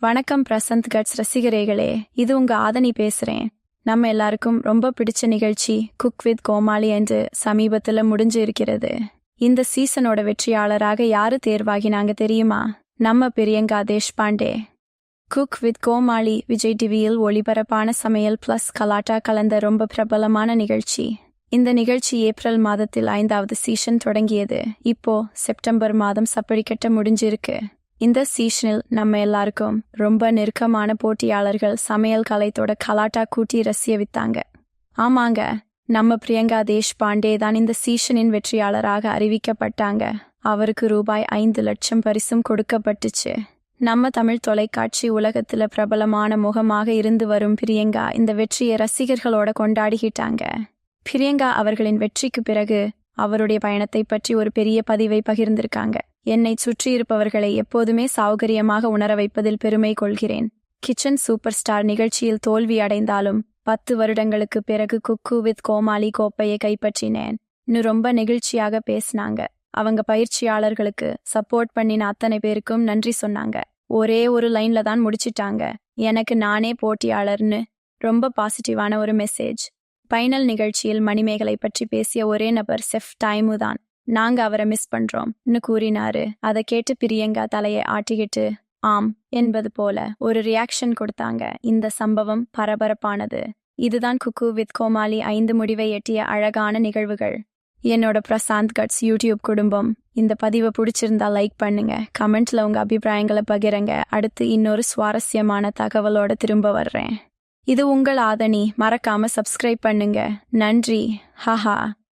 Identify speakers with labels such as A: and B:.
A: வணக்கம் பிரசந்த் கட்ஸ் ரசிகர்களே, இது உங்க ஆதனி பேசுறேன். நம்ம எல்லாருக்கும் ரொம்ப பிடிச்ச நிகழ்ச்சி குக் வித் கோமாளி என்று சமீபத்துல முடிஞ்சு இருக்கிறது. இந்த சீசனோட வெற்றியாளராக யாரு தேர்வாகினாங்க தெரியுமா? நம்ம பிரியங்கா தேஷ்பாண்டே. குக் வித் கோமாளி விஜய் டிவியில் ஒளிபரப்பான சமையல் பிளஸ் கலாட்டா கலந்த ரொம்ப பிரபலமான நிகழ்ச்சி. இந்த நிகழ்ச்சி ஏப்ரல் மாதத்தில் 5வது சீசன் தொடங்கியது. இப்போ செப்டம்பர் மாதம் சப்படிக்கட்ட முடிஞ்சிருக்கு. இந்த சீசனில் நம்ம எல்லாருக்கும் ரொம்ப நெருக்கமான போட்டியாளர்கள் சமையல் கலைத்தோட கலாட்டா கூட்டி ரசியவித்தாங்க. ஆமாங்க, நம்ம பிரியங்கா தேஷ்பாண்டே தான் இந்த சீசனின் வெற்றியாளராக அறிவிக்கப்பட்டாங்க. அவருக்கு ரூபாய் 5 லட்சம் பரிசும் கொடுக்கப்பட்டுச்சு. நம்ம தமிழ் தொலைக்காட்சி உலகத்துல பிரபலமான முகமாக இருந்து வரும் பிரியங்கா இந்த வெற்றியை ரசிகர்களோட கொண்டாடிக்கிட்டாங்க. பிரியங்கா அவர்களின் வெற்றிக்கு பிறகு அவருடைய பயணத்தை பற்றி ஒரு பெரிய பதிவை பகிர்ந்திருக்காங்க. என்னை சுற்றியிருப்பவர்களை எப்போதுமே சௌகரியமாக உணர வைப்பதில் பெருமை கொள்கிறேன். கிச்சன் சூப்பர் ஸ்டார் நிகழ்ச்சியில் தோல்வி அடைந்தாலும் 10 வருடங்களுக்கு பிறகு குக்கு வித் கோமாளி கோப்பையை கைப்பற்றினேன். ரொம்ப நெகிழ்ச்சியாக பேசினாங்க. அவங்க பயிற்சியாளர்களுக்கு சப்போர்ட் பண்ணின அத்தனை பேருக்கும் நன்றி சொன்னாங்க. ஒரே ஒரு லைன்ல தான் முடிச்சிட்டாங்க, எனக்கு நானே போட்டியாளர்னு. ரொம்ப பாசிட்டிவான ஒரு மெசேஜ். ஃபைனல் நிகழ்ச்சியில் மணிமேகலை பற்றி பேசிய ஒரே நபர் செஃப் டைமு தான். நாங்க அவரை மிஸ் பண்றோம்னு கூறினாரு. அதை கேட்டு பிரியங்கா தலையை ஆட்டிக்கிட்டு ஆம் என்பது போல ஒரு ரியாக்ஷன் கொடுத்தாங்க. இந்த சம்பவம் பரபரப்பானது. இதுதான் குக்கு வித் கோமாளி 5 முடிவை எட்டிய அழகான நிகழ்வுகள். என்னோட பிரசாந்த் கட்ஸ் யூடியூப் குடும்பம், இந்த பதிவை பிடிச்சிருந்தா லைக் பண்ணுங்க, கமெண்ட்ல உங்க அபிப்பிராயங்களை பகிருங்க. அடுத்து இன்னொரு சுவாரஸ்யமான தகவலோட திரும்ப வர்றேன். இது உங்கள் ஆதனி. மறக்காம சப்ஸ்கிரைப் பண்ணுங்க. நன்றி. ஹஹா.